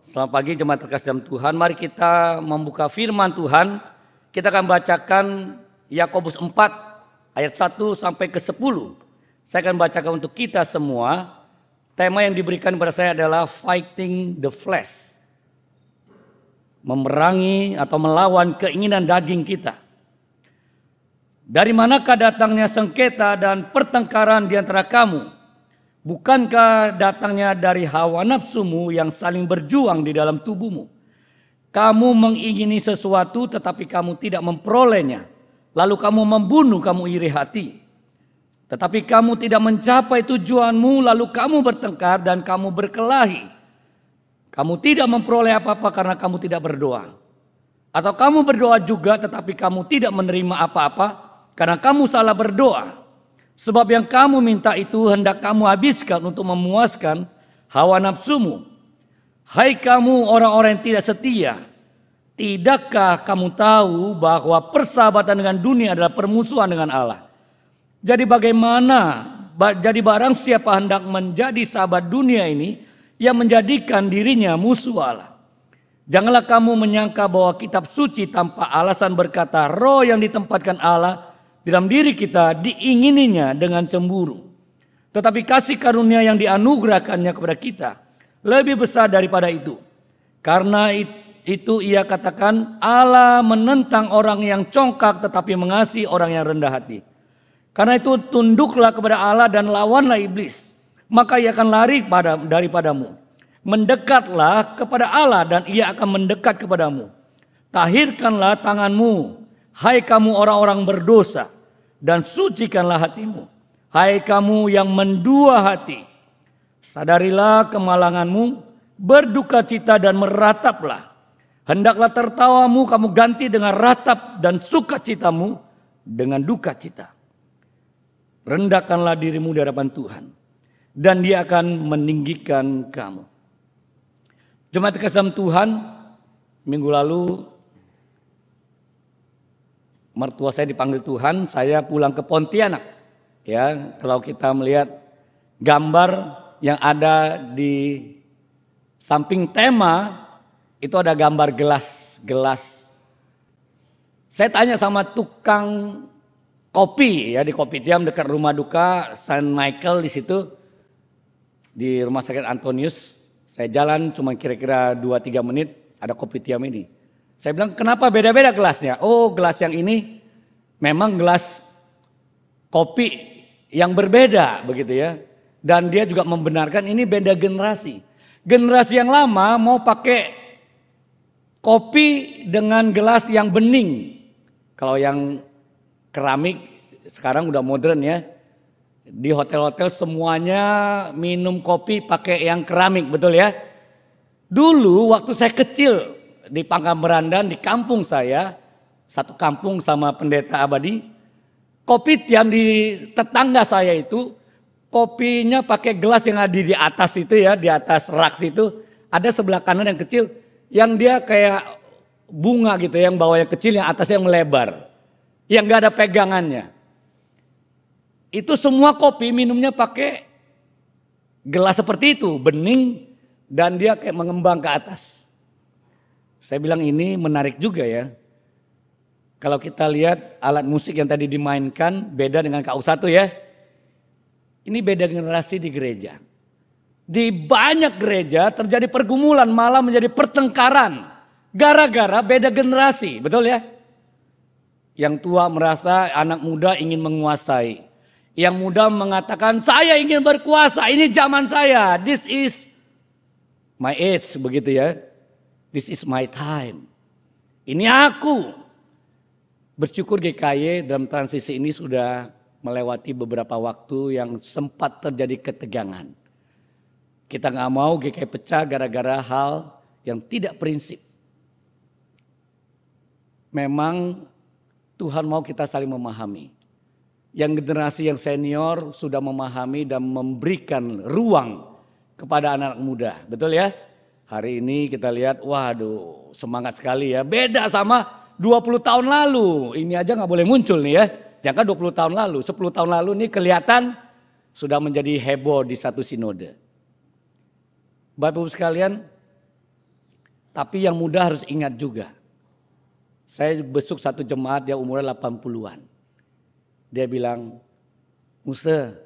Selamat pagi jemaat terkasih dalam Tuhan. Mari kita membuka firman Tuhan. Kita akan bacakan Yakobus 4 ayat 1 sampai ke 10. Saya akan bacakan untuk kita semua. Tema yang diberikan kepada saya adalah fighting the flesh. Memerangi atau melawan keinginan daging kita. Dari manakah datangnya sengketa dan pertengkaran di antara kamu? Bukankah datangnya dari hawa nafsumu yang saling berjuang di dalam tubuhmu? Kamu mengingini sesuatu tetapi kamu tidak memperolehnya. Lalu kamu membunuh, kamu iri hati. Tetapi kamu tidak mencapai tujuanmu, lalu kamu bertengkar dan kamu berkelahi. Kamu tidak memperoleh apa-apa karena kamu tidak berdoa. Atau kamu berdoa juga tetapi kamu tidak menerima apa-apa karena kamu salah berdoa. Sebab yang kamu minta itu hendak kamu habiskan untuk memuaskan hawa nafsumu. Hai kamu orang-orang yang tidak setia, tidakkah kamu tahu bahwa persahabatan dengan dunia adalah permusuhan dengan Allah? Jadi jadi barang siapa hendak menjadi sahabat dunia ini, yang menjadikan dirinya musuh Allah. Janganlah kamu menyangka bahwa kitab suci tanpa alasan berkata roh yang ditempatkan Allah dalam diri kita diingininya dengan cemburu. Tetapi kasih karunia yang dianugerahkannya kepada kita lebih besar daripada itu. Karena itu ia katakan Allah menentang orang yang congkak tetapi mengasihi orang yang rendah hati. Karena itu tunduklah kepada Allah dan lawanlah iblis. Maka ia akan lari daripadamu. Mendekatlah kepada Allah dan ia akan mendekat kepadamu. Tahirkanlah tanganmu, hai kamu orang-orang berdosa. Dan sucikanlah hatimu, hai kamu yang mendua hati. Sadarilah kemalanganmu, berduka cita dan merataplah. Hendaklah tertawamu kamu ganti dengan ratap dan sukacitamu dengan duka cita. Rendahkanlah dirimu di hadapan Tuhan dan Dia akan meninggikan kamu. Jemaat terkasih dalam Tuhan, minggu lalu mertua saya dipanggil Tuhan, saya pulang ke Pontianak. Ya, kalau kita melihat gambar yang ada di samping tema, itu ada gambar gelas. Saya tanya sama tukang kopi ya di Kopitiam dekat rumah duka Saint Michael di situ di Rumah Sakit Antonius. Saya jalan cuma kira-kira 2-3 menit ada Kopitiam ini. Saya bilang kenapa beda-beda gelasnya? Oh, gelas yang ini memang gelas kopi yang berbeda begitu ya. Dan dia juga membenarkan ini beda generasi. Generasi yang lama mau pakai kopi dengan gelas yang bening. Kalau yang keramik sekarang udah modern ya. Di hotel-hotel semuanya minum kopi pakai yang keramik, betul ya? Dulu waktu saya kecil di Pangkamerandan di kampung saya, satu kampung sama pendeta abadi, Kopitiam di tetangga saya itu kopinya pakai gelas yang ada di atas itu ya, di atas rak situ ada sebelah kanan yang kecil yang dia kayak bunga gitu, yang bawahnya kecil yang atasnya melebar, yang gak ada pegangannya. Itu semua kopi minumnya pakai gelas seperti itu, bening dan dia kayak mengembang ke atas. Saya bilang ini menarik juga ya. Kalau kita lihat alat musik yang tadi dimainkan beda dengan KU1 ya. Ini beda generasi di gereja. Di banyak gereja terjadi pergumulan malah menjadi pertengkaran. Gara-gara beda generasi, betul ya? Yang tua merasa anak muda ingin menguasai. Yang muda mengatakan saya ingin berkuasa, ini zaman saya. This is my age begitu ya. This is my time. Ini aku. Bersyukur GKY dalam transisi ini sudah melewati beberapa waktu yang sempat terjadi ketegangan. Kita gak mau GKY pecah gara-gara hal yang tidak prinsip. Memang Tuhan mau kita saling memahami. Yang generasi yang senior sudah memahami dan memberikan ruang kepada anak muda. Betul ya? Hari ini kita lihat, waduh semangat sekali ya. Beda sama 20 tahun lalu. Ini aja gak boleh muncul nih ya. Jangan 20 tahun lalu, 10 tahun lalu nih kelihatan sudah menjadi heboh di satu sinode. Bapak Ibu sekalian, Tapi yang muda harus ingat juga. Saya besuk satu jemaat yang umurnya 80-an. Dia bilang, Musa,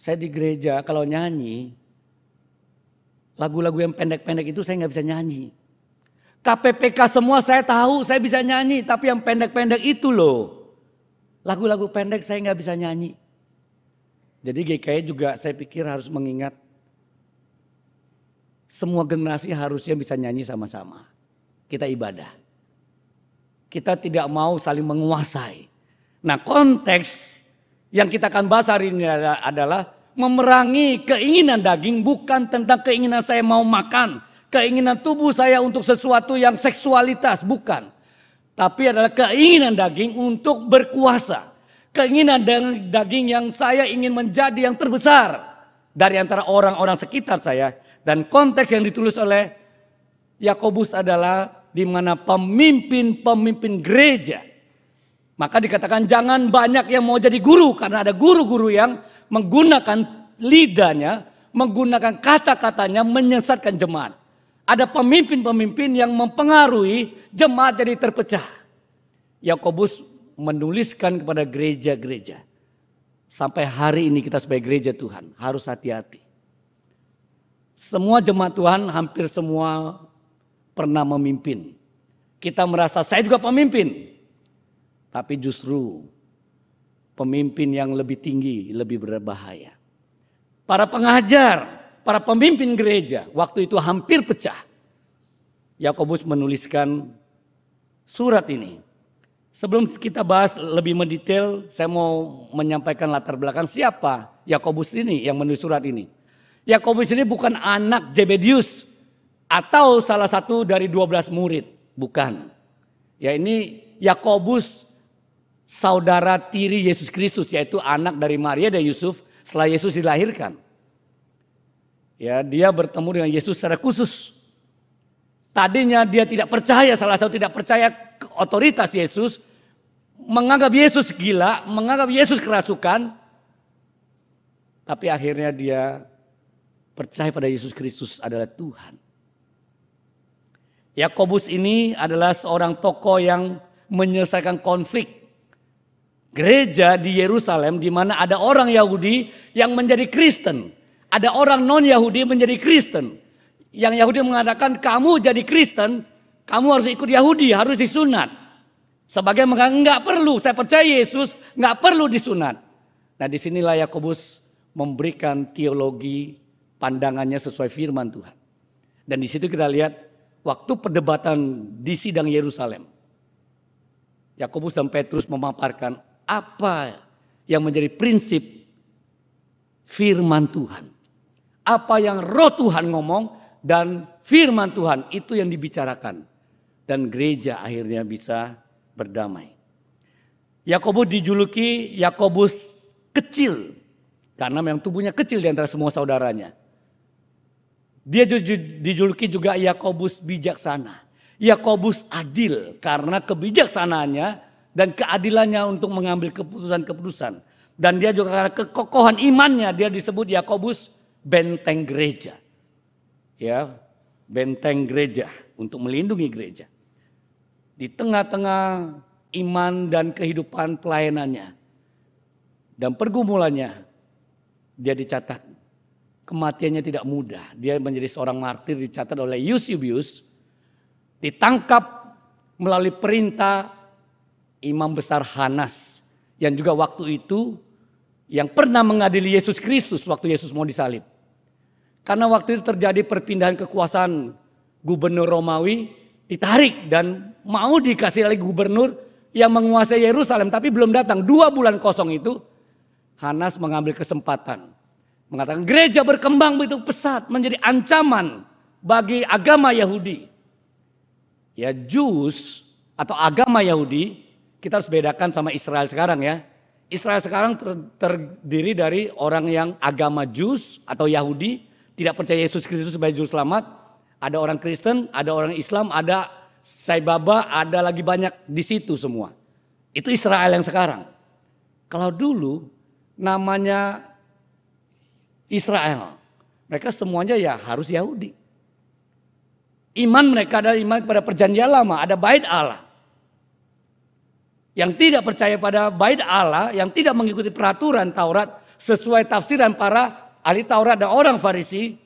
saya di gereja kalau nyanyi, lagu-lagu yang pendek-pendek itu saya nggak bisa nyanyi. KPPK semua saya tahu, saya bisa nyanyi. Tapi yang pendek-pendek itu loh. Lagu-lagu pendek saya nggak bisa nyanyi. Jadi GKI juga saya pikir harus mengingat semua generasi harusnya bisa nyanyi sama-sama. Kita ibadah. Kita tidak mau saling menguasai. Nah, konteks yang kita akan bahas hari ini adalah memerangi keinginan daging, bukan tentang keinginan saya mau makan, keinginan tubuh saya untuk sesuatu yang seksualitas, bukan. Tapi adalah keinginan daging untuk berkuasa. Keinginan daging yang saya ingin menjadi yang terbesar dari antara orang-orang sekitar saya. Dan konteks yang ditulis oleh Yakobus adalah di mana pemimpin-pemimpin gereja. Maka dikatakan jangan banyak yang mau jadi guru, karena ada guru-guru yang menggunakan lidahnya, menggunakan kata-katanya menyesatkan jemaat. Ada pemimpin-pemimpin yang mempengaruhi jemaat jadi terpecah. Yakobus menuliskan kepada gereja-gereja. Sampai hari ini kita sebagai gereja Tuhan harus hati-hati. Semua jemaat Tuhan hampir semua pernah memimpin. Kita merasa saya juga pemimpin. Tapi justru pemimpin yang lebih tinggi lebih berbahaya. Para pengajar, para pemimpin gereja waktu itu hampir pecah. Yakobus menuliskan surat ini. Sebelum kita bahas lebih mendetail, saya mau menyampaikan latar belakang siapa Yakobus ini yang menulis surat ini. Yakobus ini bukan anak Zebedius atau salah satu dari 12 murid, bukan. Ya, ini Yakobus saudara tiri Yesus Kristus, yaitu anak dari Maria dan Yusuf setelah Yesus dilahirkan. Ya, dia bertemu dengan Yesus secara khusus. Tadinya dia tidak percaya, salah satu tidak percaya otoritas Yesus, menganggap Yesus gila, menganggap Yesus kerasukan. Tapi akhirnya dia percaya pada Yesus Kristus adalah Tuhan. Yakobus ini adalah seorang tokoh yang menyelesaikan konflik gereja di Yerusalem, di mana ada orang Yahudi yang menjadi Kristen, ada orang non-Yahudi menjadi Kristen. Yang Yahudi mengatakan kamu jadi Kristen, kamu harus ikut Yahudi, harus disunat. Sebagai mengatakan enggak perlu, saya percaya Yesus, enggak perlu disunat. Nah, disinilah Yakobus memberikan teologi pandangannya sesuai firman Tuhan. Dan di situ kita lihat waktu perdebatan di sidang Yerusalem, Yakobus dan Petrus memaparkan apa yang menjadi prinsip firman Tuhan. Apa yang roh Tuhan ngomong dan firman Tuhan itu yang dibicarakan. Dan gereja akhirnya bisa berdamai. Yakobus dijuluki Yakobus kecil. Karena memang tubuhnya kecil di antara semua saudaranya. Dia dijuluki juga Yakobus bijaksana. Yakobus adil karena kebijaksanaannya dan keadilannya untuk mengambil keputusan-keputusan. Dan dia juga karena kekokohan imannya dia disebut Yakobus benteng gereja. Ya, benteng gereja untuk melindungi gereja. Di tengah-tengah iman dan kehidupan pelayanannya dan pergumulannya, dia dicatat kematiannya tidak mudah. Dia menjadi seorang martir dicatat oleh Eusebius, ditangkap melalui perintah imam besar Hanas yang juga waktu itu yang pernah mengadili Yesus Kristus waktu Yesus mau disalib. Karena waktu itu terjadi perpindahan kekuasaan gubernur Romawi, ditarik dan mau dikasih lagi gubernur yang menguasai Yerusalem, tapi belum datang. 2 bulan kosong itu Hanas mengambil kesempatan. Mengatakan gereja berkembang begitu pesat menjadi ancaman bagi agama Yahudi. Ya, Jews atau agama Yahudi kita harus bedakan sama Israel sekarang ya. Israel sekarang terdiri dari orang yang agama Jews atau Yahudi, tidak percaya Yesus Kristus sebagai juru selamat. Ada orang Kristen, ada orang Islam, ada Sai Baba, ada lagi banyak di situ semua. Itu Israel yang sekarang. Kalau dulu namanya Israel, mereka semuanya ya harus Yahudi. Iman mereka adalah iman kepada perjanjian lama, ada bait Allah. Yang tidak percaya pada bait Allah, yang tidak mengikuti peraturan Taurat sesuai tafsiran para ahli Taurat dan orang Farisi,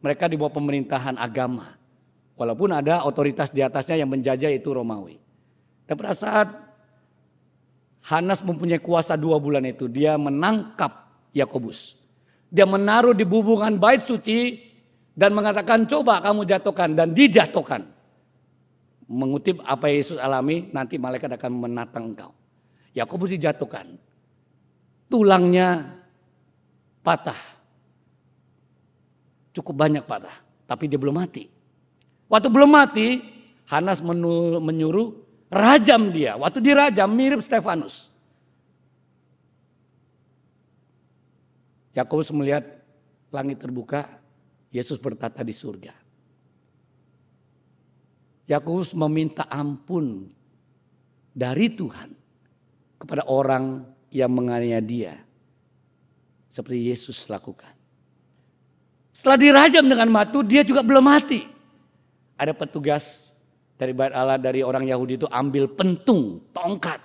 mereka di bawah pemerintahan agama. Walaupun ada otoritas di atasnya yang menjajah, itu Romawi. Dan pada saat Hanas mempunyai kuasa 2 bulan itu, dia menangkap Yakobus. Dia menaruh di bubungan bait suci dan mengatakan, coba kamu jatuhkan, dan dijatuhkan. Mengutip apa Yesus alami, nanti malaikat akan menatang engkau. Yakobus dijatuhkan. Tulangnya patah. Cukup banyak patah, tapi dia belum mati. Waktu belum mati, Hanas menyuruh rajam dia. Waktu dirajam mirip Stefanus. Yakobus melihat langit terbuka, Yesus bertata di surga. Yakobus meminta ampun dari Tuhan kepada orang yang menganiaya dia. Seperti Yesus lakukan. Setelah dirajam dengan batu, dia juga belum mati. Ada petugas dari bait Allah, dari orang Yahudi itu ambil pentung, tongkat,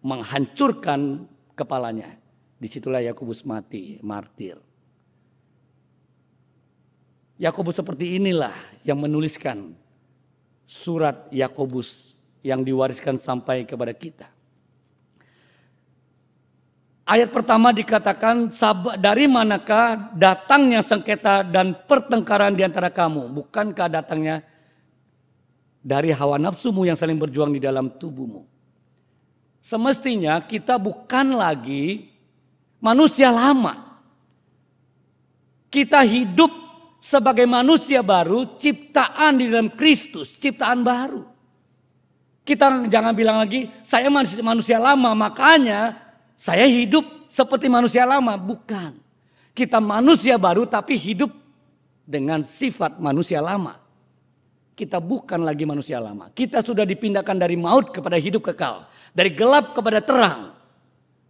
menghancurkan kepalanya. Disitulah Yakobus mati, martir. Yakobus seperti inilah yang menuliskan surat Yakobus yang diwariskan sampai kepada kita. Ayat pertama dikatakan, dari manakah datangnya sengketa dan pertengkaran di antara kamu? Bukankah datangnya dari hawa nafsumu yang saling berjuang di dalam tubuhmu? Semestinya kita bukan lagi manusia lama. Kita hidup sebagai manusia baru, ciptaan di dalam Kristus, ciptaan baru. Kita jangan bilang lagi, saya manusia lama, makanya saya hidup seperti manusia lama. Bukan. Kita manusia baru tapi hidup dengan sifat manusia lama. Kita bukan lagi manusia lama. Kita sudah dipindahkan dari maut kepada hidup kekal. Dari gelap kepada terang.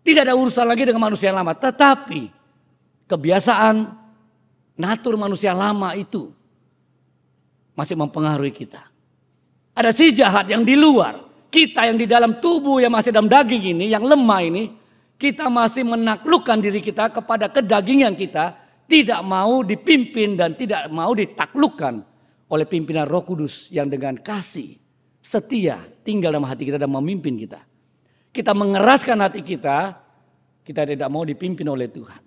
Tidak ada urusan lagi dengan manusia lama. Tetapi kebiasaan natur manusia lama itu masih mempengaruhi kita. Ada si jahat yang di luar. Kita yang di dalam tubuh yang masih dalam daging ini, yang lemah ini. Kita masih menaklukkan diri kita kepada kedagingan kita. Tidak mau dipimpin dan tidak mau ditaklukkan oleh pimpinan Roh Kudus yang dengan kasih, setia tinggal dalam hati kita dan memimpin kita. Kita mengeraskan hati kita, kita tidak mau dipimpin oleh Tuhan.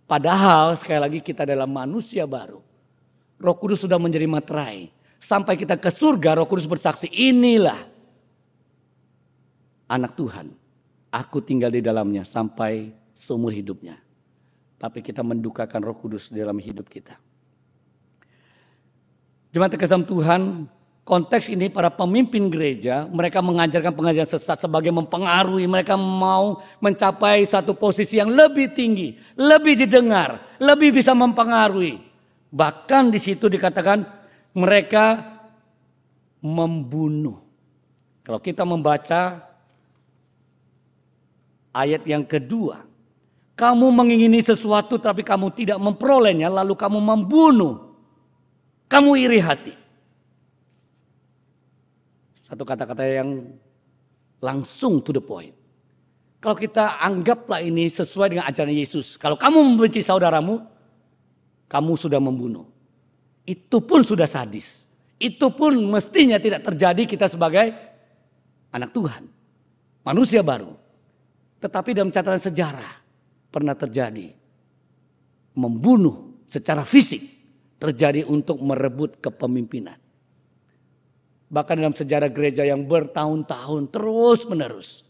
Padahal sekali lagi kita adalah manusia baru. Roh Kudus sudah menjadi materai. Sampai kita ke surga, Roh Kudus bersaksi, inilah anak Tuhan. Aku tinggal di dalamnya sampai seumur hidupnya. Tapi kita mendukakan Roh Kudus di dalam hidup kita. Jemaat terkasih Tuhan, konteks ini para pemimpin gereja, mereka mengajarkan pengajaran sesat sebagai mempengaruhi. Mereka mau mencapai satu posisi yang lebih tinggi, lebih didengar, lebih bisa mempengaruhi. Bahkan di situ dikatakan mereka membunuh. Kalau kita membaca ayat yang kedua, kamu mengingini sesuatu tapi kamu tidak memperolehnya, lalu kamu membunuh. Kamu iri hati. Satu kata-kata yang langsung to the point. Kalau kita anggaplah ini sesuai dengan ajaran Yesus. Kalau kamu membenci saudaramu, kamu sudah membunuh. Itu pun sudah sadis. Itu pun mestinya tidak terjadi kita sebagai anak Tuhan. Manusia baru. Tetapi dalam catatan sejarah pernah terjadi. Membunuh secara fisik. Terjadi untuk merebut kepemimpinan. Bahkan dalam sejarah gereja yang bertahun-tahun terus menerus.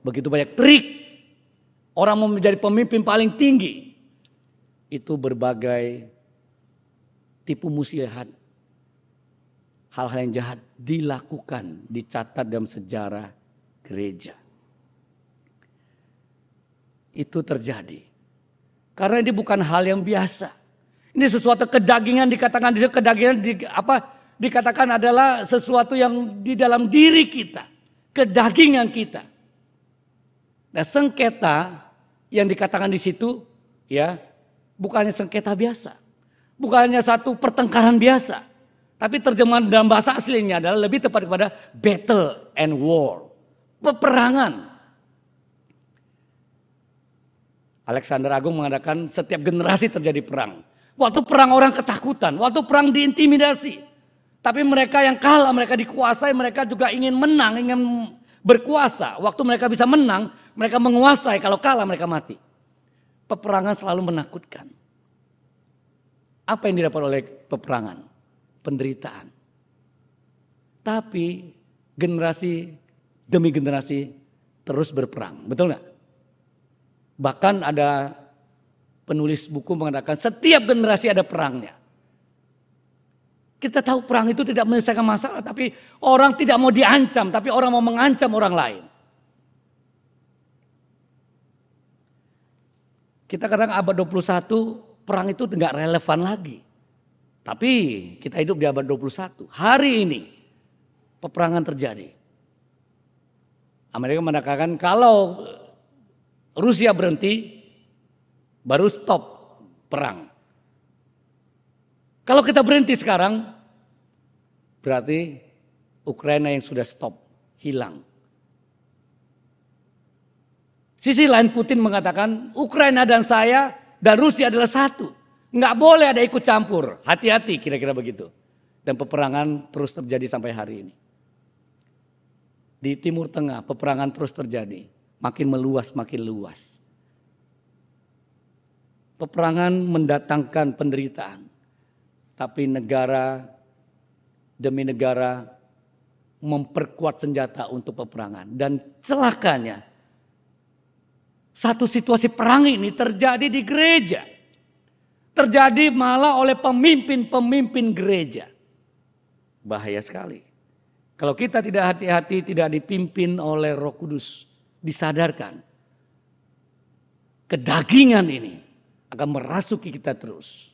Begitu banyak trik. Orang mau menjadi pemimpin paling tinggi. Itu berbagai tipu muslihat. Hal-hal yang jahat dilakukan, dicatat dalam sejarah gereja. Itu terjadi. Karena ini bukan hal yang biasa. Ini sesuatu kedagingan dikatakan dikatakan adalah sesuatu yang di dalam diri kita, kedagingan kita. Nah, sengketa yang dikatakan di situ ya, bukannya sengketa biasa. Bukannya satu pertengkaran biasa. Tapi terjemahan dalam bahasa aslinya adalah lebih tepat kepada battle and war. Peperangan. Alexander Agung mengatakan setiap generasi terjadi perang. Waktu perang orang ketakutan, waktu perang diintimidasi. Tapi mereka yang kalah, mereka dikuasai, mereka juga ingin menang, ingin berkuasa. Waktu mereka bisa menang, mereka menguasai, kalau kalah mereka mati. Peperangan selalu menakutkan. Apa yang didapat oleh peperangan? Penderitaan. Tapi generasi demi generasi terus berperang. Betul nggak? Bahkan ada penulis buku mengatakan setiap generasi ada perangnya. Kita tahu perang itu tidak menyelesaikan masalah, tapi orang tidak mau diancam, tapi orang mau mengancam orang lain. Kita kadang abad 21 perang itu tidak relevan lagi. Tapi kita hidup di abad 21. Hari ini peperangan terjadi. Amerika mengatakan kalau Rusia berhenti, baru stop perang. Kalau kita berhenti sekarang, berarti Ukraina yang sudah stop, hilang. Sisi lain Putin mengatakan Ukraina dan saya dan Rusia adalah satu. Nggak boleh ada ikut campur, hati-hati kira-kira begitu. Dan peperangan terus terjadi sampai hari ini. Di Timur Tengah peperangan terus terjadi, makin meluas, makin luas. Peperangan mendatangkan penderitaan. Tapi negara demi negara memperkuat senjata untuk peperangan. Dan celakanya, satu situasi perang ini terjadi di gereja. Terjadi malah oleh pemimpin-pemimpin gereja. Bahaya sekali. Kalau kita tidak hati-hati, tidak dipimpin oleh Roh Kudus, disadarkan. Kedagingan ini akan merasuki kita terus.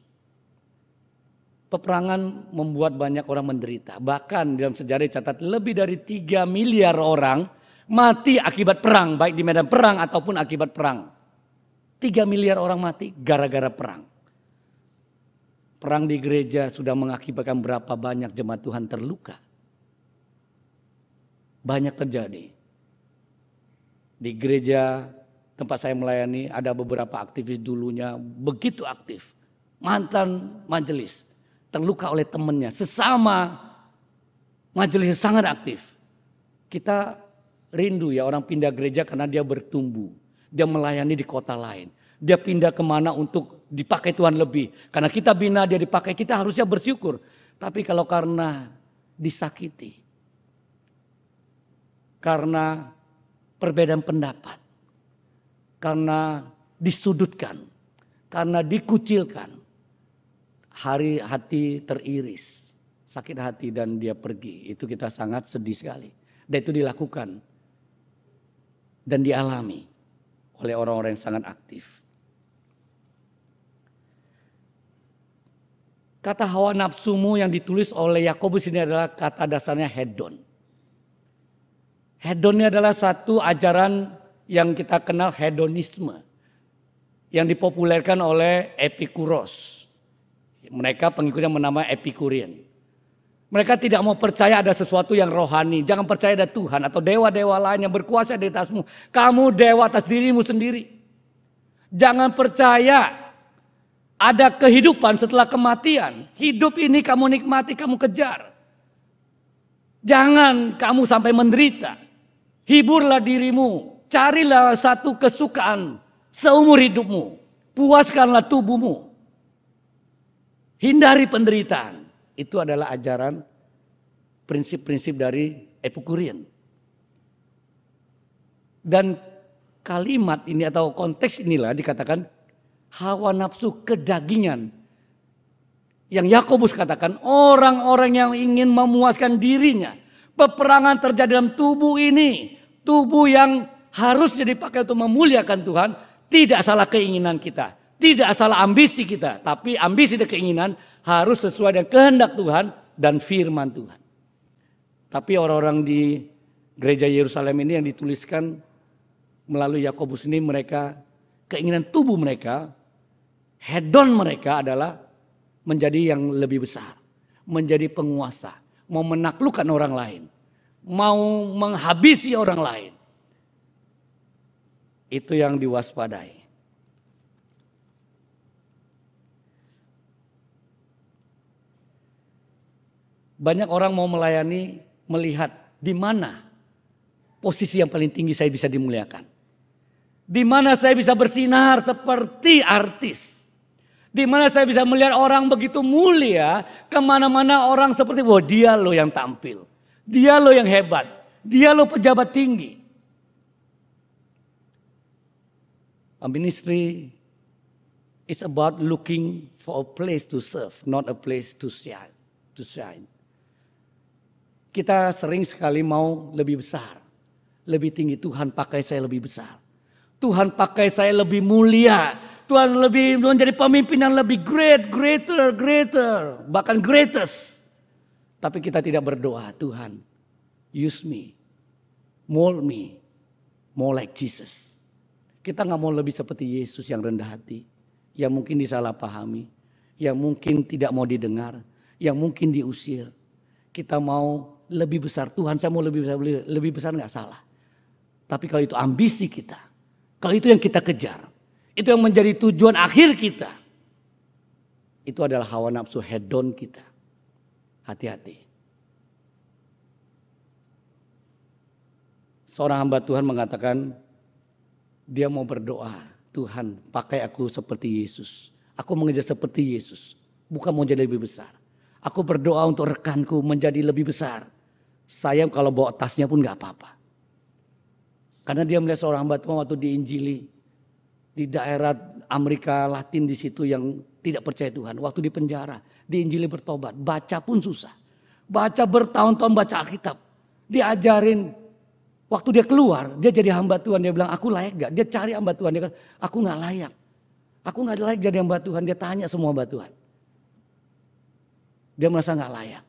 Peperangan membuat banyak orang menderita. Bahkan dalam sejarah dicatat lebih dari 3 miliar orang mati akibat perang. Baik di medan perang ataupun akibat perang. 3 miliar orang mati gara-gara perang. Perang di gereja sudah mengakibatkan berapa banyak jemaat Tuhan terluka. Banyak terjadi. Di gereja tempat saya melayani ada beberapa aktivis dulunya begitu aktif. Mantan majelis. Terluka oleh temannya, sesama majelis yang sangat aktif. Kita rindu ya orang pindah gereja karena dia bertumbuh. Dia melayani di kota lain. Dia pindah kemana untuk dipakai Tuhan lebih. Karena kita bina dia dipakai, kita harusnya bersyukur. Tapi kalau karena disakiti. Karena perbedaan pendapat. Karena disudutkan. Karena dikucilkan. Hati teriris, sakit hati dan dia pergi. Itu kita sangat sedih sekali. Dan itu dilakukan dan dialami oleh orang-orang yang sangat aktif. Kata hawa nafsumu yang ditulis oleh Yakobus ini adalah kata dasarnya hedon. Hedon ini adalah satu ajaran yang kita kenal hedonisme. Yang dipopulerkan oleh Epikuros. Mereka pengikutnya menamai Epikurean. Mereka tidak mau percaya ada sesuatu yang rohani. Jangan percaya ada Tuhan atau dewa-dewa lain yang berkuasa di atasmu. Kamu dewa atas dirimu sendiri. Jangan percaya ada kehidupan setelah kematian. Hidup ini kamu nikmati, kamu kejar. Jangan kamu sampai menderita. Hiburlah dirimu. Carilah satu kesukaan seumur hidupmu. Puaskanlah tubuhmu. Hindari penderitaan. Itu adalah ajaran prinsip-prinsip dari Epikurean. Dan kalimat ini atau konteks inilah dikatakan hawa nafsu kedagingan. Yang Yakobus katakan orang-orang yang ingin memuaskan dirinya. Peperangan terjadi dalam tubuh ini. Tubuh yang harusnya dipakai untuk memuliakan Tuhan. Tidak salah keinginan kita. Tidak salah ambisi kita, tapi ambisi dan keinginan harus sesuai dengan kehendak Tuhan dan firman Tuhan. Tapi orang-orang di gereja Yerusalem ini yang dituliskan melalui Yakobus ini mereka, keinginan tubuh mereka, hedon mereka adalah menjadi yang lebih besar. menjadi penguasa, mau menaklukkan orang lain, mau menghabisi orang lain. Itu yang diwaspadai. Banyak orang mau melayani, melihat di mana posisi yang paling tinggi saya bisa dimuliakan. Di mana saya bisa bersinar seperti artis. Di mana saya bisa melihat orang begitu mulia, kemana-mana orang seperti, wah dia loh yang tampil. Dia loh yang hebat. Dia loh pejabat tinggi. A ministry is about looking for a place to serve, not a place to shine. Kita sering sekali mau lebih besar, lebih tinggi. Tuhan pakai saya lebih besar. Tuhan pakai saya lebih mulia. Tuhan lebih menjadi pemimpin yang lebih greater, bahkan greatest. Tapi kita tidak berdoa, Tuhan, use me, mold me, more like Jesus. Kita nggak mau lebih seperti Yesus yang rendah hati, yang mungkin disalahpahami, yang mungkin tidak mau didengar, yang mungkin diusir. Kita mau lebih besar. Tuhan, saya mau lebih besar nggak salah. Tapi kalau itu ambisi kita, kalau itu yang kita kejar, itu yang menjadi tujuan akhir kita, itu adalah hawa nafsu hedon kita. Hati-hati. Seorang hamba Tuhan mengatakan, dia mau berdoa, Tuhan pakai aku seperti Yesus. Aku mengejar seperti Yesus, bukan mau jadi lebih besar. Aku berdoa untuk rekanku menjadi lebih besar. Saya kalau bawa tasnya pun gak apa-apa. Karena dia melihat seorang hamba Tuhan waktu diinjili di daerah Amerika Latin di situ yang tidak percaya Tuhan. Waktu di penjara, diinjili bertobat, baca pun susah. Baca bertahun-tahun baca Alkitab. Diajarin, waktu dia keluar, dia jadi hamba Tuhan. Dia bilang, aku layak gak? Dia cari hamba Tuhan, dia bilang, aku gak layak. Aku gak layak jadi hamba Tuhan. Dia tanya semua hamba Tuhan. Dia merasa gak layak.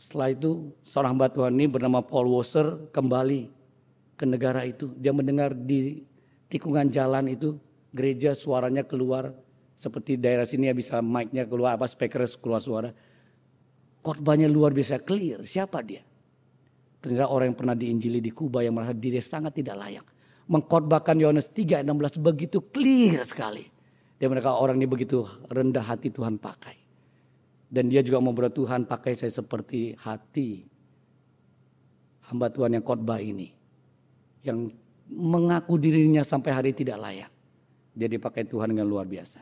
Setelah itu seorang hamba Tuhan ini bernama Paul Washer kembali ke negara itu. Dia mendengar di tikungan jalan itu gereja suaranya keluar. Seperti daerah sini ya bisa mic-nya keluar, speaker keluar suara. Khotbahnya luar biasa clear. Siapa dia? Ternyata orang yang pernah diinjili di Kuba yang merasa diri sangat tidak layak. Mengkhotbahkan Yohanes 3:16 begitu clear sekali. Dia mereka orang ini begitu rendah hati Tuhan pakai. Dan dia juga mau berdoa, Tuhan pakai saya seperti hati hamba Tuhan yang khotbah ini. Yang mengaku dirinya sampai hari tidak layak. Dia dipakai Tuhan dengan luar biasa.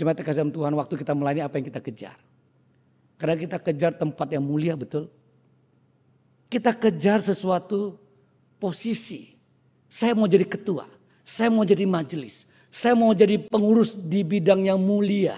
Jemaat kasih Tuhan, waktu kita melayani apa yang kita kejar? Karena kita kejar tempat yang mulia, betul. Kita kejar sesuatu posisi. Saya mau jadi ketua. Saya mau jadi majelis. Saya mau jadi pengurus di bidang yang mulia.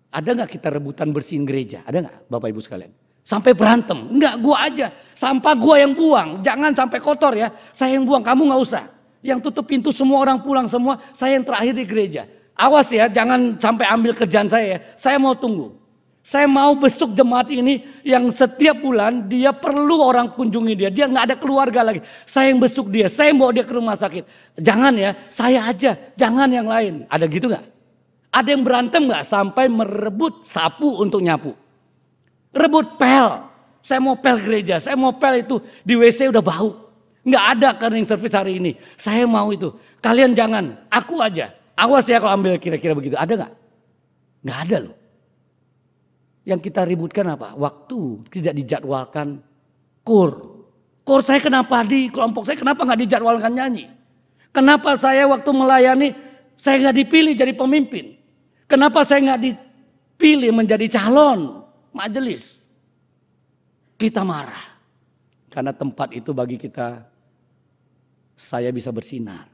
Ada gak kita rebutan bersihin gereja? Ada gak Bapak Ibu sekalian? Sampai berantem. Enggak, gua aja. Sampah gua yang buang. Jangan sampai kotor ya. Saya yang buang, kamu gak usah. Yang tutup pintu semua orang pulang semua. Saya yang terakhir di gereja. Awas ya, jangan sampai ambil kerjaan saya ya. Saya mau tunggu. Saya mau besuk jemaat ini yang setiap bulan dia perlu orang kunjungi dia. Dia gak ada keluarga lagi. Saya yang besuk dia. Saya yang bawa dia ke rumah sakit. Jangan ya, saya aja. Jangan yang lain. Ada gitu gak? Ada yang berantem gak sampai merebut sapu untuk nyapu? Rebut pel. Saya mau pel gereja. Saya mau pel itu di WC udah bau. Gak ada cleaning service hari ini. Saya mau itu. Kalian jangan. Aku aja. Awas ya kalau ambil kira-kira begitu. Ada gak? Gak ada loh. Yang kita ributkan apa? Waktu tidak dijadwalkan kur. Kur saya kenapa di kelompok saya kenapa gak dijadwalkan nyanyi? Kenapa saya waktu melayani saya gak dipilih jadi pemimpin? Kenapa saya gak dipilih menjadi calon majelis? Kita marah. Karena tempat itu bagi kita, saya bisa bersinar.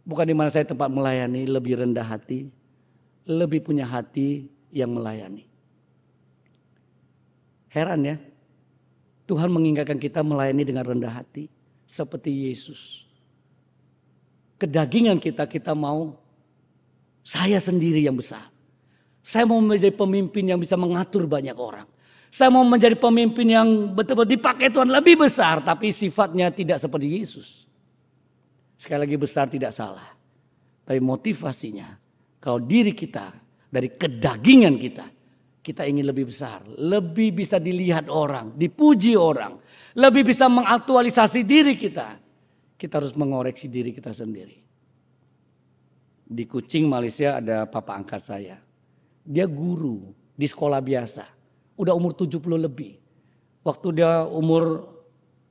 Bukan di mana saya tempat melayani lebih rendah hati, lebih punya hati yang melayani. Heran ya, Tuhan mengingatkan kita melayani dengan rendah hati seperti Yesus. Kedagingan kita mau saya sendiri yang besar. Saya mau menjadi pemimpin yang bisa mengatur banyak orang. Saya mau menjadi pemimpin yang betul-betul dipakai Tuhan lebih besar. Tapi sifatnya tidak seperti Yesus. Sekali lagi besar tidak salah. Tapi motivasinya kalau diri kita dari kedagingan kita. Kita ingin lebih besar, lebih bisa dilihat orang, dipuji orang, lebih bisa mengaktualisasi diri kita. Kita harus mengoreksi diri kita sendiri. Di Kucing, Malaysia ada papa angkat saya. Dia guru di sekolah biasa. Udah umur 70 lebih. Waktu dia umur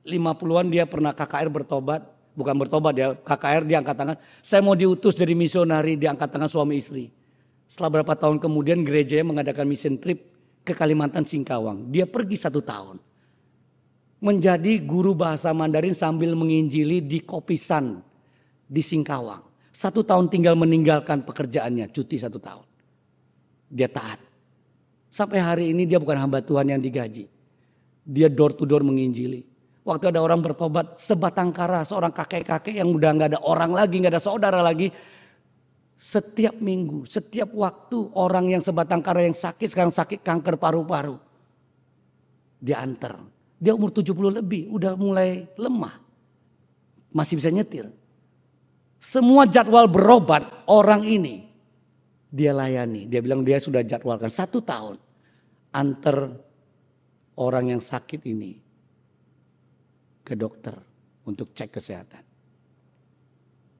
50-an dia pernah KKR bertobat. Bukan bertobat ya, KKR dia angkat tangan. Saya mau diutus jadi misionari, dia angkat tangan suami istri. Setelah berapa tahun kemudian gerejanya mengadakan mission trip ke Kalimantan Singkawang. Dia pergi 1 tahun. Menjadi guru bahasa Mandarin sambil menginjili di Kopisan di Singkawang. 1 tahun tinggal meninggalkan pekerjaannya, cuti 1 tahun. Dia taat. Sampai hari ini dia bukan hamba Tuhan yang digaji. Dia door to door menginjili. Waktu ada orang bertobat, sebatang kara, seorang kakek-kakek yang udah gak ada orang lagi, gak ada saudara lagi. Setiap minggu, setiap waktu orang yang sebatang kara yang sakit, sekarang sakit kanker paru-paru. Dia antar. Dia umur 70 lebih, udah mulai lemah. Masih bisa nyetir. Semua jadwal berobat orang ini dia layani. Dia bilang dia sudah jadwalkan 1 tahun. Antar orang yang sakit ini ke dokter untuk cek kesehatan.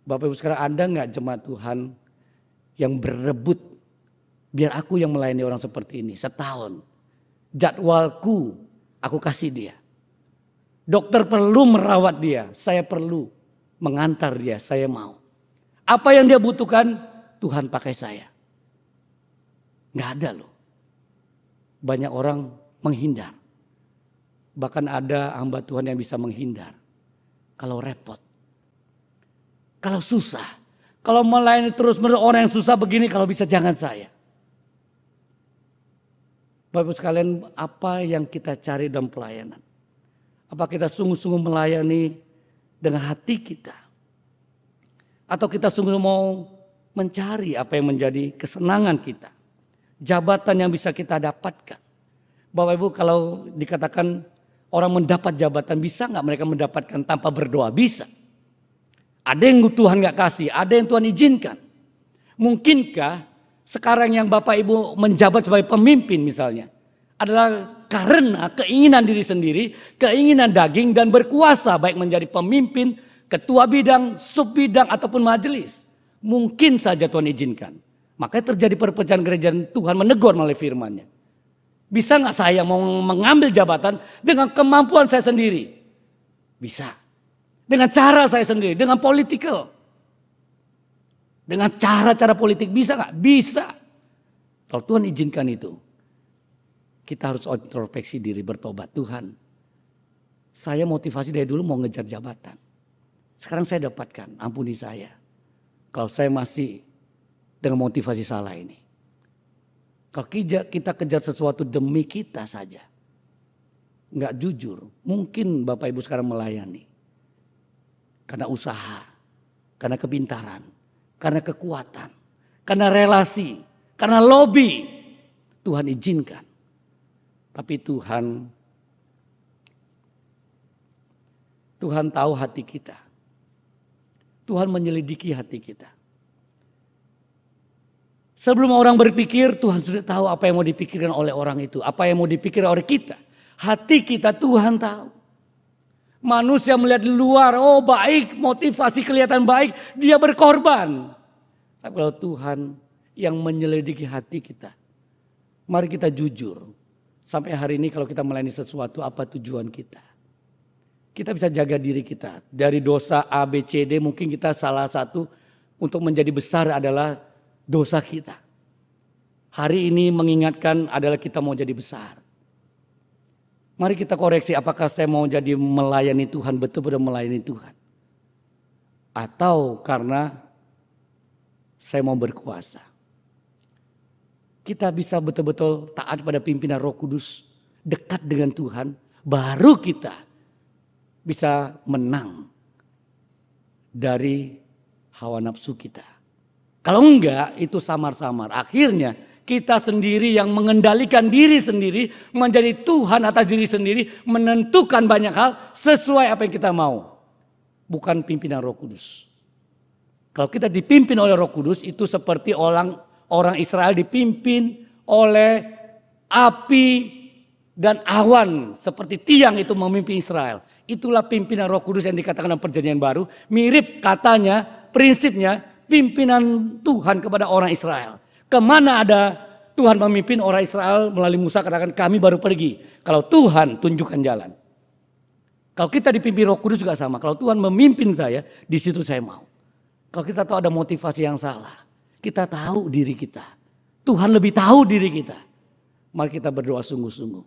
Bapak Ibu sekarang, ada gak jemaat Tuhan yang berebut biar aku yang melayani orang seperti ini setahun. Jadwalku aku kasih dia. Dokter perlu merawat dia, saya perlu mengantar dia, saya mau. Apa yang dia butuhkan, Tuhan pakai saya. Gak ada loh. Banyak orang menghindar. Bahkan ada hamba Tuhan yang bisa menghindar. Kalau repot. Kalau susah. Kalau melayani terus-menerus orang yang susah begini, kalau bisa jangan saya. Bapak sekalian, apa yang kita cari dalam pelayanan? Apa kita sungguh-sungguh melayani dengan hati kita? Atau kita sungguh mau mencari apa yang menjadi kesenangan kita? Jabatan yang bisa kita dapatkan. Bapak Ibu, kalau dikatakan orang mendapat jabatan, bisa nggak mereka mendapatkan tanpa berdoa? Bisa. Ada yang Tuhan nggak kasih, ada yang Tuhan izinkan. Mungkinkah sekarang yang Bapak Ibu menjabat sebagai pemimpin misalnya, adalah karena keinginan diri sendiri, keinginan daging dan berkuasa, baik menjadi pemimpin, ketua bidang, sub bidang ataupun majelis. Mungkin saja Tuhan izinkan. Makanya terjadi perpecahan gereja, Tuhan menegur melalui firman-Nya. Bisa nggak saya mau mengambil jabatan dengan kemampuan saya sendiri? Bisa. Dengan cara saya sendiri, dengan politikal. Dengan cara-cara politik bisa nggak? Bisa. Kalau Tuhan izinkan itu, kita harus introspeksi diri, bertobat. Tuhan, saya motivasi dari dulu mau ngejar jabatan. Sekarang saya dapatkan, ampuni saya. Kalau saya masih dengan motivasi salah ini. Kalau kita kejar sesuatu demi kita saja, nggak jujur, mungkin Bapak Ibu sekarang melayani. Karena usaha, karena kepintaran, karena kekuatan, karena relasi, karena lobby. Tuhan izinkan. Tapi Tuhan tahu hati kita. Tuhan menyelidiki hati kita. Sebelum orang berpikir, Tuhan sudah tahu apa yang mau dipikirkan oleh orang itu. Apa yang mau dipikirkan oleh kita. Hati kita Tuhan tahu. Manusia melihat di luar, oh baik, motivasi kelihatan baik, dia berkorban. Tapi kalau Tuhan yang menyelidiki hati kita, mari kita jujur. Sampai hari ini kalau kita melayani sesuatu, apa tujuan kita? Kita bisa jaga diri kita. Dari dosa A, B, C, D, mungkin kita salah satu untuk menjadi besar adalah dosa kita. Hari ini mengingatkan adalah kita mau jadi besar. Mari kita koreksi, apakah saya mau jadi melayani Tuhan, betul-betul melayani Tuhan. Atau karena saya mau berkuasa. Kita bisa betul-betul taat pada pimpinan Roh Kudus, dekat dengan Tuhan, baru kita bisa menang dari hawa nafsu kita. Kalau enggak, itu samar-samar. Akhirnya kita sendiri yang mengendalikan diri sendiri, menjadi Tuhan atas diri sendiri, menentukan banyak hal sesuai apa yang kita mau. Bukan pimpinan Roh Kudus. Kalau kita dipimpin oleh Roh Kudus, itu seperti orang orang Israel dipimpin oleh api dan awan seperti tiang itu memimpin Israel. Itulah pimpinan Roh Kudus yang dikatakan dalam Perjanjian Baru. Mirip katanya, prinsipnya pimpinan Tuhan kepada orang Israel. Kemana ada Tuhan memimpin orang Israel melalui Musa, katakan kami baru pergi. Kalau Tuhan tunjukkan jalan. Kalau kita dipimpin Roh Kudus juga sama. Kalau Tuhan memimpin saya, di situ saya mau. Kalau kita tahu ada motivasi yang salah, kita tahu diri kita. Tuhan lebih tahu diri kita. Mari kita berdoa sungguh-sungguh.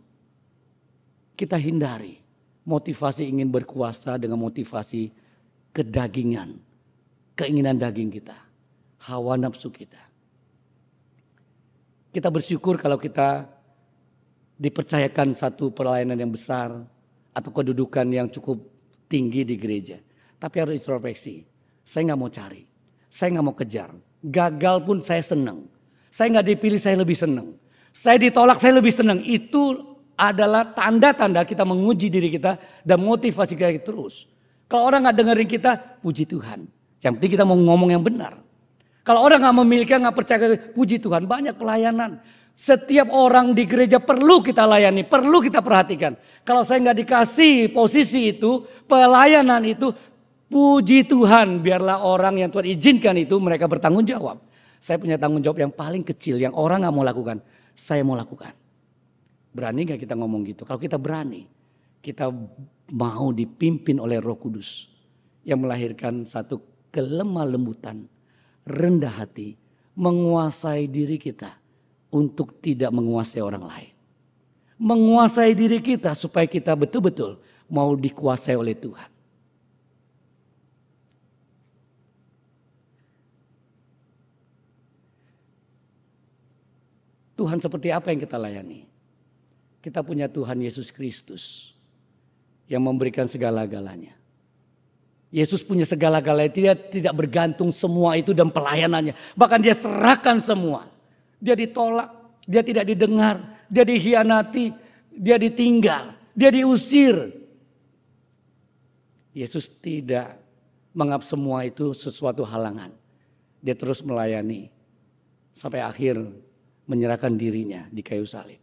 Kita hindari motivasi ingin berkuasa dengan motivasi kedagingan, keinginan daging kita, hawa nafsu kita. Kita bersyukur kalau kita dipercayakan satu pelayanan yang besar atau kedudukan yang cukup tinggi di gereja. Tapi harus introspeksi. Saya nggak mau cari, saya nggak mau kejar. Gagal pun saya senang. Saya nggak dipilih, saya lebih senang. Saya ditolak, saya lebih senang. Itu adalah tanda-tanda kita menguji diri kita dan motivasi kita terus. Kalau orang nggak dengerin kita, puji Tuhan. Yang penting kita mau ngomong yang benar. Kalau orang nggak memiliki, nggak percaya, puji Tuhan. Banyak pelayanan. Setiap orang di gereja perlu kita layani, perlu kita perhatikan. Kalau saya nggak dikasih posisi itu, pelayanan itu, puji Tuhan. Biarlah orang yang Tuhan izinkan itu mereka bertanggung jawab. Saya punya tanggung jawab yang paling kecil, yang orang nggak mau lakukan, saya mau lakukan. Berani gak kita ngomong gitu? Kalau kita berani, kita mau dipimpin oleh Roh Kudus yang melahirkan satu kelemah lembutan, rendah hati, menguasai diri kita untuk tidak menguasai orang lain. Menguasai diri kita supaya kita betul-betul mau dikuasai oleh Tuhan. Tuhan seperti apa yang kita layani? Kita punya Tuhan Yesus Kristus yang memberikan segala-galanya. Yesus punya segala-galanya, dia tidak bergantung semua itu dan pelayanannya. Bahkan dia serahkan semua. Dia ditolak, dia tidak didengar, dia dikhianati, dia ditinggal, dia diusir. Yesus tidak menganggap semua itu sesuatu halangan. Dia terus melayani sampai akhir menyerahkan dirinya di kayu salib.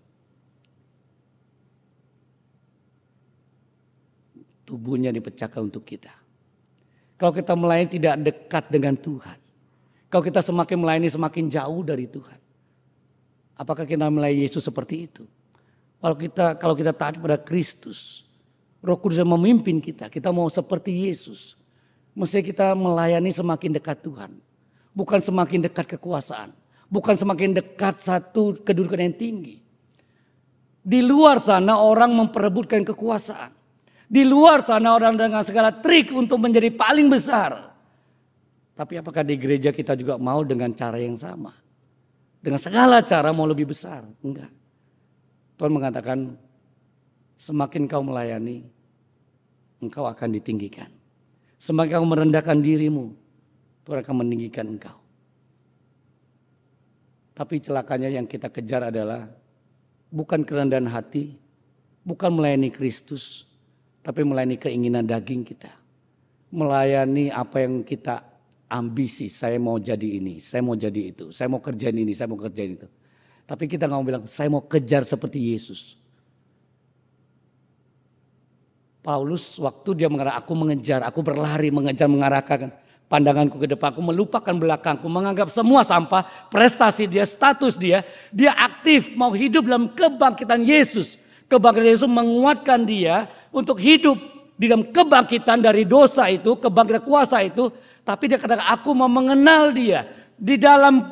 Tubuhnya dipecahkan untuk kita. Kalau kita melayani tidak dekat dengan Tuhan. Kalau kita semakin melayani semakin jauh dari Tuhan. Apakah kita melayani Yesus seperti itu? Kalau kita taat pada Kristus, Roh Kudus yang memimpin kita, kita mau seperti Yesus. Mesti kita melayani semakin dekat Tuhan. Bukan semakin dekat kekuasaan. Bukan semakin dekat satu kedudukan yang tinggi. Di luar sana orang memperebutkan kekuasaan. Di luar sana orang dengan segala trik untuk menjadi paling besar. Tapi apakah di gereja kita juga mau dengan cara yang sama? Dengan segala cara mau lebih besar? Enggak. Tuhan mengatakan semakin kau melayani, engkau akan ditinggikan. Semakin kau merendahkan dirimu, Tuhan akan meninggikan engkau. Tapi celakanya yang kita kejar adalah bukan kerendahan hati, bukan melayani Kristus, tapi melayani keinginan daging kita. Melayani apa yang kita ambisi. Saya mau jadi ini, saya mau jadi itu. Saya mau kerjain ini, saya mau kerjain itu. Tapi kita gak mau bilang, saya mau kejar seperti Yesus. Paulus waktu dia mengatakan, aku mengejar, aku berlari, mengejar, mengarahkan pandanganku ke depan. Aku melupakan belakangku, menganggap semua sampah, prestasi dia, status dia. Dia aktif mau hidup dalam kebangkitan Yesus. Kebangkitan Yesus menguatkan dia untuk hidup di dalam kebangkitan dari dosa itu, kebangkitan kuasa itu. Tapi dia katakan, aku mau mengenal dia di dalam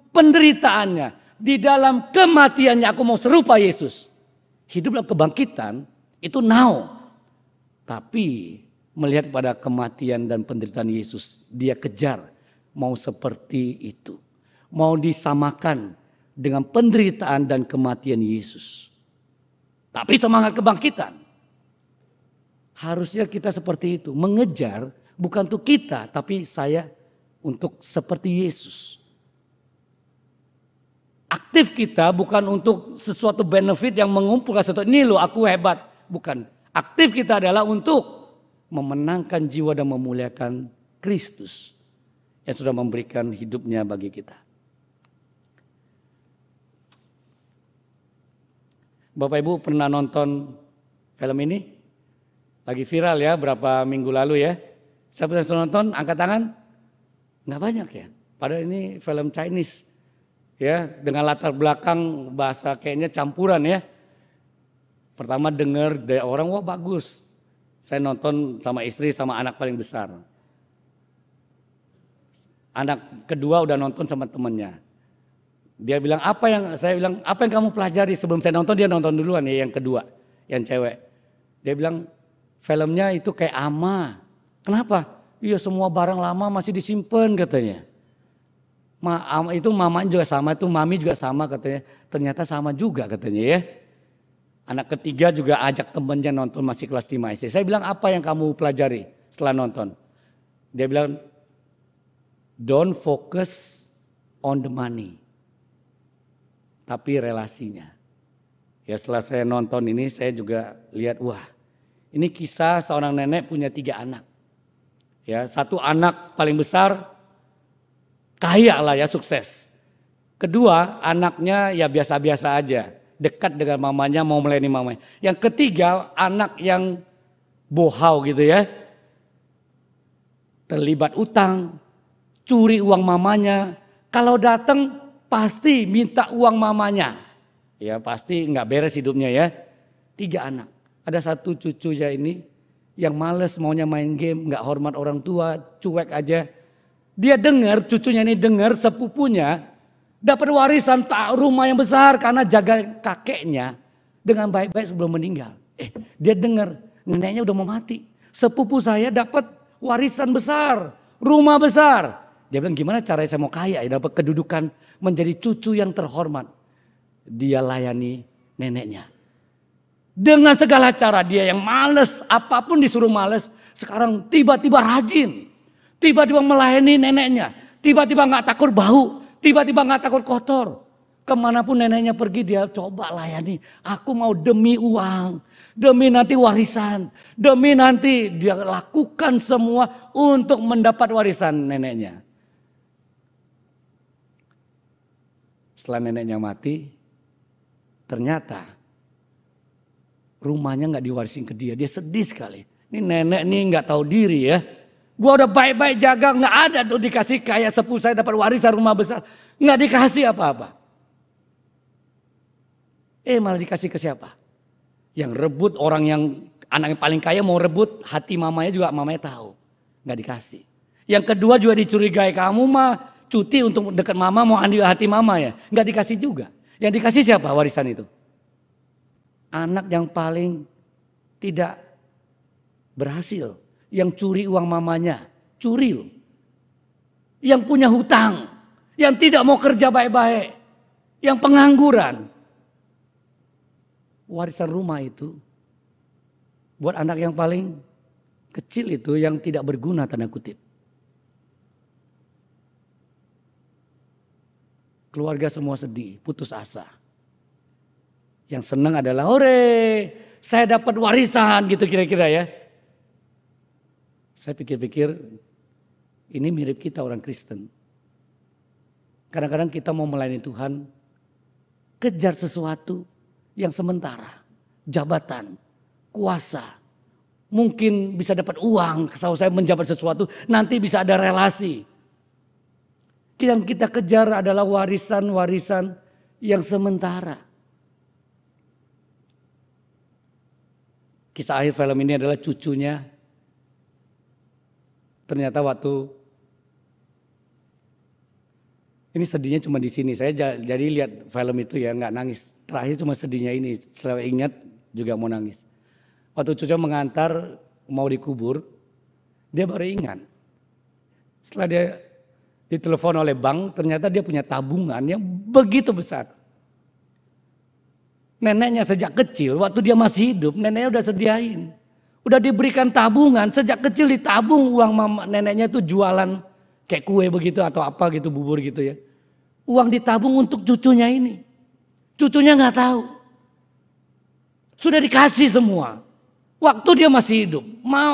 penderitaannya, di dalam kematiannya, aku mau serupa Yesus. Hidup dalam kebangkitan itu now. Tapi melihat pada kematian dan penderitaan Yesus, dia kejar mau seperti itu. Mau disamakan dengan penderitaan dan kematian Yesus. Tapi semangat kebangkitan. Harusnya kita seperti itu. Mengejar bukan untuk kita, tapi saya untuk seperti Yesus. Aktif kita bukan untuk sesuatu benefit yang mengumpulkan sesuatu. Ini loh aku hebat. Bukan. Aktif kita adalah untuk memenangkan jiwa dan memuliakan Kristus yang sudah memberikan hidupnya bagi kita. Bapak Ibu pernah nonton film ini? Lagi viral ya berapa minggu lalu ya. Siapa yang nonton? Angkat tangan? Nggak banyak ya. Padahal ini film Chinese. Ya, dengan latar belakang bahasa kayaknya campuran ya. Pertama dengar dari orang, wah bagus. Saya nonton sama istri sama anak paling besar. Anak kedua udah nonton sama temennya. Dia bilang saya bilang apa yang kamu pelajari sebelum saya nonton, dia nonton duluan ya yang kedua, yang cewek. Dia bilang filmnya itu kayak ama. Kenapa? Iya semua barang lama masih disimpan katanya. Itu mama juga sama, itu mami juga sama katanya. Ternyata sama juga katanya ya. Anak ketiga juga ajak temennya nonton masih kelas 5 SD. Saya bilang apa yang kamu pelajari setelah nonton? Dia bilang don't focus on the money. Tapi relasinya. Ya setelah saya nonton ini saya juga lihat wah ini kisah seorang nenek punya 3 anak. Ya, 1 anak paling besar kaya lah ya sukses. Kedua anaknya ya biasa-biasa aja. Dekat dengan mamanya mau melayani mamanya. Yang ketiga anak yang bohau gitu ya. Terlibat utang, curi uang mamanya. Kalau datang pasti minta uang mamanya. Ya pasti nggak beres hidupnya ya. 3 anak. Ada 1 cucunya ini yang males maunya main game, nggak hormat orang tua, cuek aja. Dia dengar, cucunya ini dengar sepupunya dapat warisan rumah yang besar karena jaga kakeknya dengan baik-baik sebelum meninggal. Dia dengar neneknya udah mau mati. Sepupu saya dapat warisan besar, rumah besar. Dia bilang gimana caranya saya mau kaya ya dapat kedudukan menjadi cucu yang terhormat. Dia layani neneknya. Dengan segala cara dia yang males, apapun disuruh males, sekarang tiba-tiba rajin. Tiba-tiba melayani neneknya, tiba-tiba gak takut bau, tiba-tiba gak takut kotor. Kemanapun neneknya pergi dia coba layani. Aku mau demi uang, demi nanti warisan, demi nanti dia lakukan semua untuk mendapat warisan neneknya. Setelah neneknya mati, ternyata rumahnya gak diwarisin ke dia. Dia sedih sekali. Ini nenek nih gak tahu diri ya. Gua udah baik-baik jaga, gak ada tuh dikasih kayak sepupu saya dapat warisan rumah besar. Gak dikasih apa-apa. Malah dikasih ke siapa? Yang rebut orang yang anak yang paling kaya mau rebut hati mamanya juga mamanya tahu. Gak dikasih. Yang kedua juga dicurigai kamu mah cuti untuk dekat mama mau ambil hati mama ya. Gak dikasih juga. Yang dikasih siapa warisan itu? Anak yang paling tidak berhasil. Yang curi uang mamanya. Curi loh. Yang punya hutang. Yang tidak mau kerja baik-baik. Yang pengangguran. Warisan rumah itu. Buat anak yang paling kecil itu yang tidak berguna tanda kutip. Keluarga semua sedih, putus asa. Yang senang adalah, hore, saya dapat warisan gitu kira-kira ya. Saya pikir-pikir, ini mirip kita orang Kristen. Kadang-kadang kita mau melayani Tuhan, kejar sesuatu yang sementara. Jabatan, kuasa, mungkin bisa dapat uang. Kalau saya menjabat sesuatu, nanti bisa ada relasi. Yang kita kejar adalah warisan-warisan yang sementara. Kisah akhir film ini adalah cucunya. Ternyata waktu ini sedihnya cuma di sini. Saya jadi lihat film itu ya nggak nangis. Terakhir cuma sedihnya ini. Setelah ingat juga mau nangis. Waktu cucu mengantar mau dikubur, dia baru ingat. Setelah dia ditelepon oleh bank, ternyata dia punya tabungan yang begitu besar. Neneknya sejak kecil, waktu dia masih hidup, neneknya udah sediain. Udah diberikan tabungan, sejak kecil ditabung uang neneknya itu jualan kayak kue begitu atau apa gitu, bubur gitu ya. Uang ditabung untuk cucunya ini. Cucunya gak tahu. Sudah dikasih semua. Waktu dia masih hidup,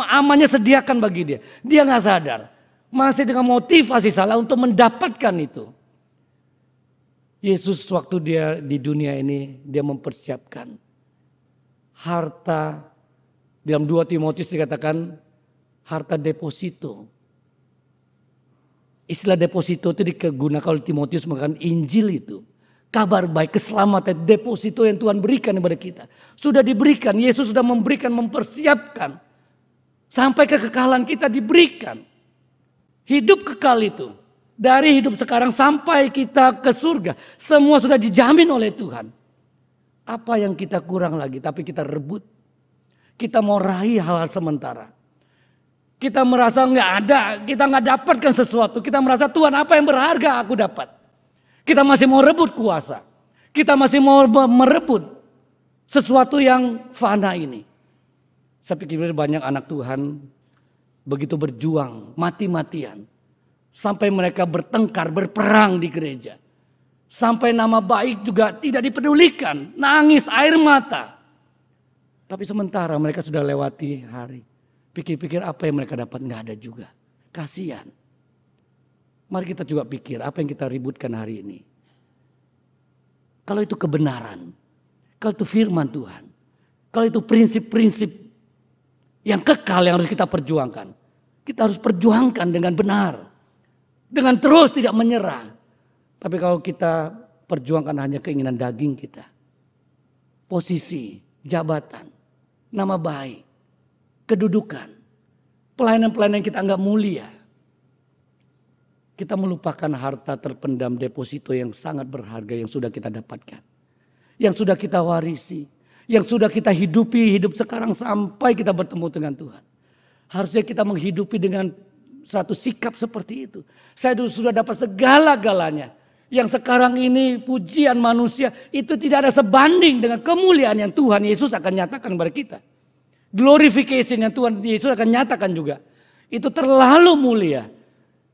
amannya sediakan bagi dia. Dia gak sadar. Masih dengan motivasi salah untuk mendapatkan itu. Yesus waktu dia di dunia ini, dia mempersiapkan harta, dalam 2 Timotius dikatakan harta deposito. Istilah deposito itu digunakan oleh Timotius mengatakan Injil itu. Kabar baik, keselamatan, deposito yang Tuhan berikan kepada kita. Sudah diberikan, Yesus sudah memberikan, mempersiapkan. Sampai kekekalan kita diberikan. Hidup kekal itu. Dari hidup sekarang sampai kita ke surga. Semua sudah dijamin oleh Tuhan. Apa yang kita kurang lagi tapi kita rebut. Kita mau raih hal-hal sementara. Kita merasa nggak ada, kita nggak dapatkan sesuatu. Kita merasa Tuhan apa yang berharga aku dapat. Kita masih mau rebut kuasa. Kita masih mau merebut sesuatu yang fana ini. Saya pikir banyak anak Tuhan begitu berjuang, mati-matian. Sampai mereka bertengkar, berperang di gereja. Sampai nama baik juga tidak dipedulikan. Nangis air mata. Tapi sementara mereka sudah lewati hari. Pikir-pikir apa yang mereka dapat nggak ada juga. Kasihan. Mari kita juga pikir apa yang kita ributkan hari ini. Kalau itu kebenaran. Kalau itu firman Tuhan. Kalau itu prinsip-prinsip yang kekal yang harus kita perjuangkan. Kita harus perjuangkan dengan benar. Dengan terus tidak menyerah. Tapi kalau kita perjuangkan hanya keinginan daging kita. Posisi, jabatan, nama baik, kedudukan. Pelayanan-pelayanan yang kita anggap mulia. Kita melupakan harta terpendam deposito yang sangat berharga yang sudah kita dapatkan. Yang sudah kita warisi. Yang sudah kita hidupi hidup sekarang sampai kita bertemu dengan Tuhan. Harusnya kita menghidupi dengan satu sikap seperti itu. Saya dulu sudah dapat segala-galanya. Yang sekarang ini pujian manusia itu tidak ada sebanding dengan kemuliaan yang Tuhan Yesus akan nyatakan kepada kita. Glorification yang Tuhan Yesus akan nyatakan juga. Itu terlalu mulia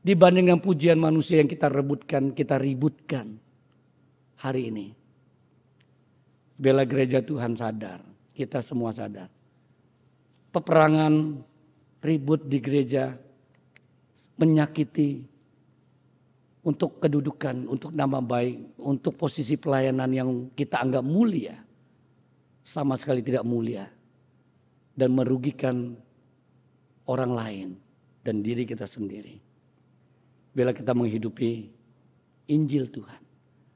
dibanding dengan pujian manusia yang kita rebutkan, kita ributkan hari ini. Bela gereja Tuhan sadar, kita semua sadar. Peperangan, ribut di gereja, menyakiti untuk kedudukan, untuk nama baik, untuk posisi pelayanan yang kita anggap mulia. Sama sekali tidak mulia. Dan merugikan orang lain dan diri kita sendiri. Bila kita menghidupi Injil Tuhan.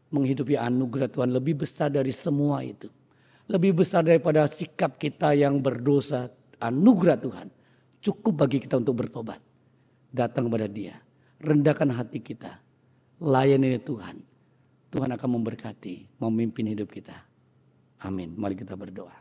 Menghidupi anugerah Tuhan lebih besar dari semua itu. Lebih besar daripada sikap kita yang berdosa. Anugerah Tuhan cukup bagi kita untuk bertobat. Datang kepada Dia. Rendahkan hati kita. Layani Tuhan. Tuhan akan memberkati, memimpin hidup kita. Amin. Mari kita berdoa.